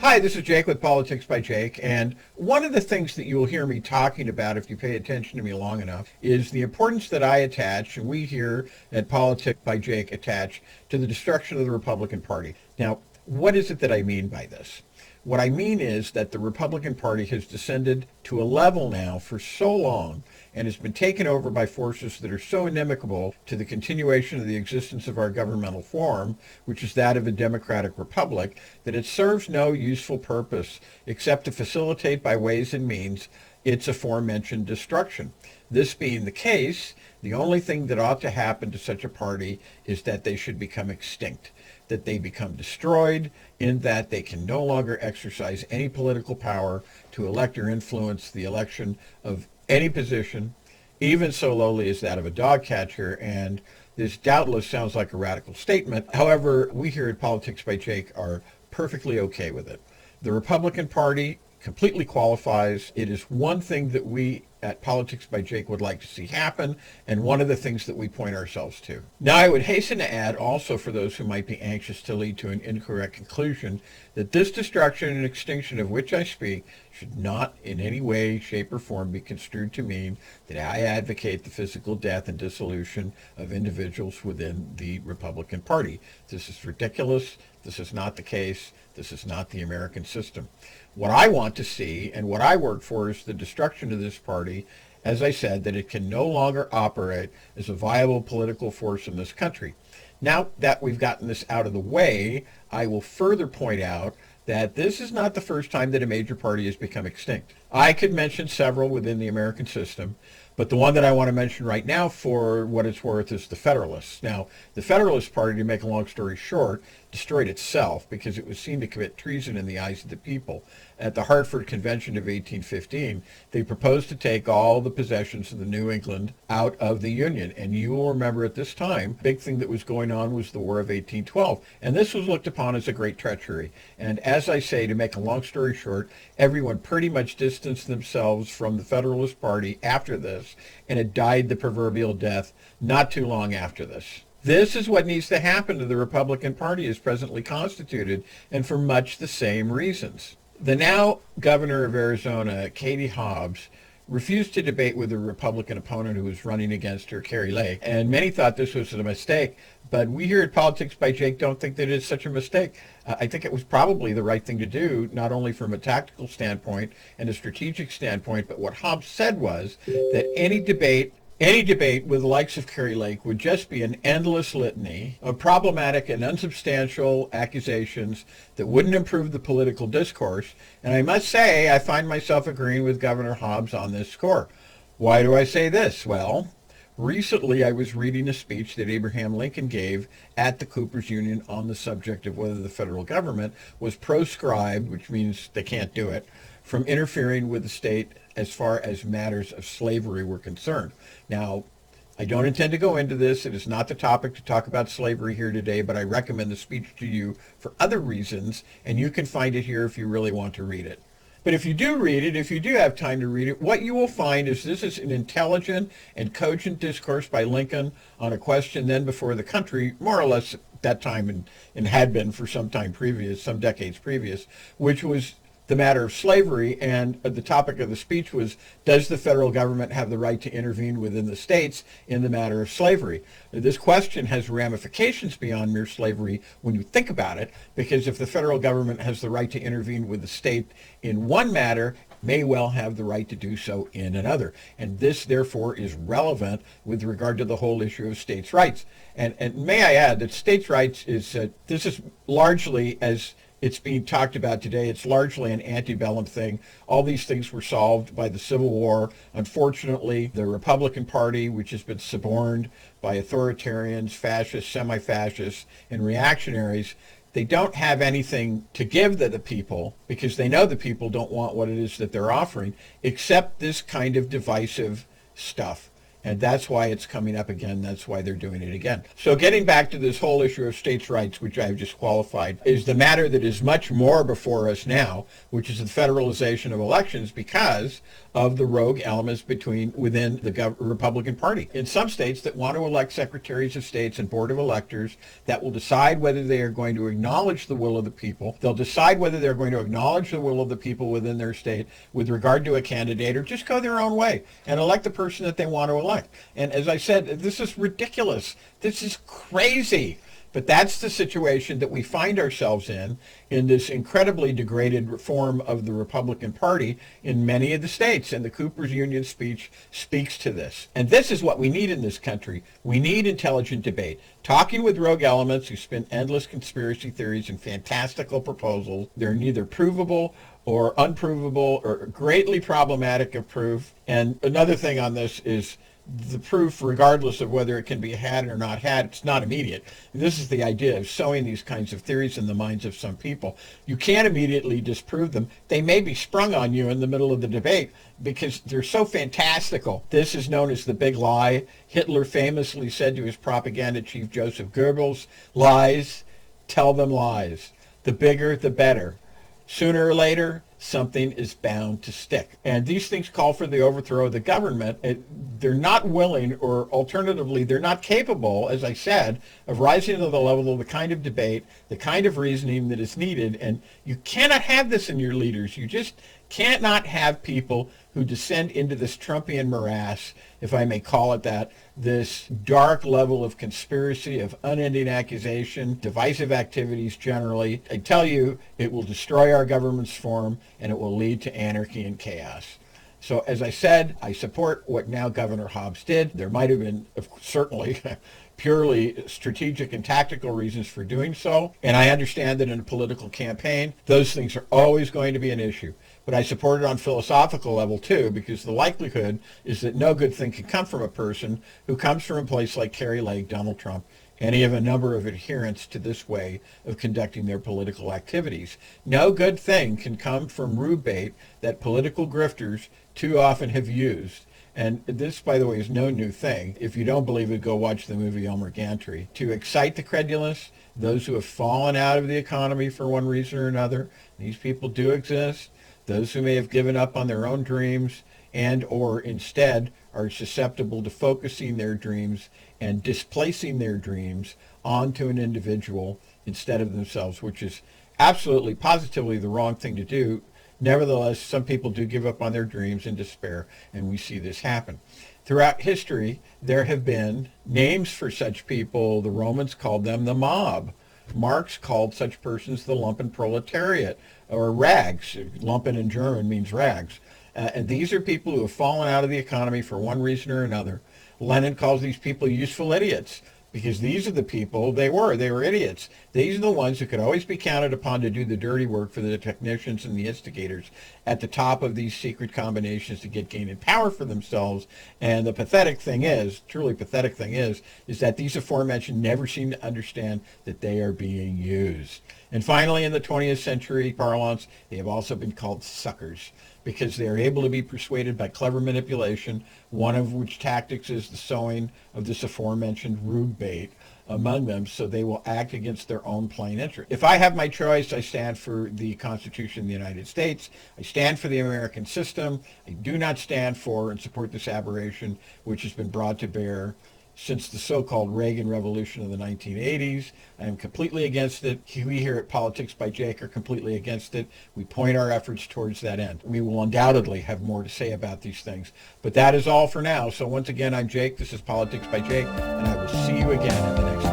Hi, this is Jake with Politics by Jake, and one of the things that you'll hear me talking about if you pay attention to me long enough is the importance that I attach, and we here at Politics by Jake attach, to the destruction of the Republican Party. Now, what is it that I mean by this? What I mean is that the Republican Party has descended to a level now for so long and has been taken over by forces that are so inimical to the continuation of the existence of our governmental form, which is that of a democratic republic, that it serves no useful purpose except to facilitate by ways and means its aforementioned destruction. This being the case, the only thing that ought to happen to such a party is that they should become extinct, that they become destroyed, in that they can no longer exercise any political power to elect or influence the election of any position, even so lowly as that of a dog catcher. And this doubtless sounds like a radical statement. However, we here at Politics by Jake are perfectly okay with it. The Republican Party completely qualifies. It is one thing that we at Politics by Jake would like to see happen, and one of the things that we point ourselves to. Now, I would hasten to add also, for those who might be anxious to lead to an incorrect conclusion, that this destruction and extinction of which I speak should not in any way, shape, or form be construed to mean that I advocate the physical death and dissolution of individuals within the Republican Party. This is ridiculous. This is not the case. This is not the American system. What I want to see and what I work for is the destruction of this party, as I said, that it can no longer operate as a viable political force in this country. Now that we've gotten this out of the way, I will further point out that this is not the first time that a major party has become extinct. I could mention several within the American system, but the one that I want to mention right now, for what it's worth, is the Federalists. Now, the Federalist Party, to make a long story short, destroyed itself because it was seen to commit treason in the eyes of the people. At the Hartford Convention of 1815, they proposed to take all the possessions of the New England out of the Union. And you will remember at this time, the big thing that was going on was the War of 1812. And this was looked upon as a great treachery. And as I say, to make a long story short, everyone pretty much distanced themselves from the Federalist Party after this, and it died the proverbial death not too long after this. This is what needs to happen to the Republican Party as presently constituted, and for much the same reasons. The now governor of Arizona, Katie Hobbs, refused to debate with a Republican opponent who was running against her, Kari Lake, and many thought this was a mistake, but we here at Politics by Jake don't think that it's such a mistake. I think it was probably the right thing to do, not only from a tactical standpoint and a strategic standpoint, but what Hobbs said was that any debate with the likes of Kari Lake would just be an endless litany of problematic and unsubstantial accusations that wouldn't improve the political discourse. And I must say, I find myself agreeing with Governor Hobbs on this score. Why do I say this? Well, recently I was reading a speech that Abraham Lincoln gave at the Cooper's Union on the subject of whether the federal government was proscribed, which means they can't do it, from interfering with the state as far as matters of slavery were concerned. Now, I don't intend to go into this. It is not the topic to talk about slavery here today, but I recommend the speech to you for other reasons, and you can find it here if you really want to read it. But if you do read it, if you do have time to read it, what you will find is this is an intelligent and cogent discourse by Lincoln on a question then before the country, more or less at that time, and had been for some time previous, some decades previous, which was the matter of slavery. And the topic of the speech was, does the federal government have the right to intervene within the states in the matter of slavery? This question has ramifications beyond mere slavery when you think about it, because if the federal government has the right to intervene with the state in one matter, may well have the right to do so in another. And this, therefore, is relevant with regard to the whole issue of states' rights. And may I add that states' rights is, this is largely, as it's being talked about today, it's largely an antebellum thing. All these things were solved by the Civil War. Unfortunately, the Republican Party, which has been suborned by authoritarians, fascists, semi-fascists, and reactionaries, they don't have anything to give to the people because they know the people don't want what it is that they're offering, except this kind of divisive stuff. And that's why it's coming up again. That's why they're doing it again. So getting back to this whole issue of states' rights, which I've just qualified, is the matter that is much more before us now, which is the federalization of elections because of the rogue elements within the Republican Party. In some states that want to elect secretaries of states and board of electors that will decide whether they are going to acknowledge the will of the people. They'll decide whether they're going to acknowledge the will of the people within their state with regard to a candidate or just go their own way and elect the person that they want to elect. And as I said, this is ridiculous. This is crazy. But that's the situation that we find ourselves in this incredibly degraded form of the Republican Party in many of the states. And the Cooper's Union speech speaks to this. And this is what we need in this country. We need intelligent debate. Talking with rogue elements who spin endless conspiracy theories and fantastical proposals. They're neither provable or unprovable or greatly problematic of proof. And another thing on this is the proof, regardless of whether it can be had or not had, it's not immediate. This is the idea of sowing these kinds of theories in the minds of some people. You can't immediately disprove them. They may be sprung on you in the middle of the debate because they're so fantastical. This is known as the big lie. Hitler famously said to his propaganda chief, Joseph Goebbels, lies, tell them lies. The bigger, the better. Sooner or later, something is bound to stick. And these things call for the overthrow of the government. They're not willing, or alternatively, they're not capable, as I said, of rising to the level of the kind of debate, the kind of reasoning that is needed. And you cannot have this in your leaders. You just cannot have people who descend into this Trumpian morass, if I may call it that, this dark level of conspiracy, of unending accusation, divisive activities generally. I tell you, it will destroy our government's form and it will lead to anarchy and chaos. So as I said, I support what now Governor Hobbs did. There might have been, certainly, purely strategic and tactical reasons for doing so. And I understand that in a political campaign, those things are always going to be an issue. But I support it on philosophical level too, because the likelihood is that no good thing can come from a person who comes from a place like Kari Lake, Donald Trump, any of a number of adherents to this way of conducting their political activities. No good thing can come from rube bait that political grifters too often have used. And this, by the way, is no new thing. If you don't believe it, go watch the movie Elmer Gantry. To excite the credulous, those who have fallen out of the economy for one reason or another, these people do exist. Those who may have given up on their own dreams and or instead are susceptible to focusing their dreams and displacing their dreams onto an individual instead of themselves, which is absolutely, positively the wrong thing to do. Nevertheless, some people do give up on their dreams in despair, and we see this happen. Throughout history, there have been names for such people. The Romans called them the mob. Marx called such persons the lumpen proletariat, or rags. Lumpen in German means rags. And these are people who have fallen out of the economy for one reason or another. Lenin calls these people useful idiots, because these are the people they were idiots. These are the ones who could always be counted upon to do the dirty work for the technicians and the instigators at the top of these secret combinations to get gain and power for themselves. And the pathetic thing is, truly pathetic thing is that these aforementioned never seem to understand that they are being used. And finally, in the 20th century parlance, they have also been called suckers, because they are able to be persuaded by clever manipulation, one of which tactics is the sowing of this aforementioned rube bait among them, so they will act against their own plain interest. If I have my choice, I stand for the Constitution of the United States. I stand for the American system. I do not stand for and support this aberration which has been brought to bear since the so-called Reagan Revolution of the 1980s. I am completely against it. We here at Politics by Jake are completely against it. We point our efforts towards that end. We will undoubtedly have more to say about these things. But that is all for now. So once again, I'm Jake. This is Politics by Jake, and I will see you again in the next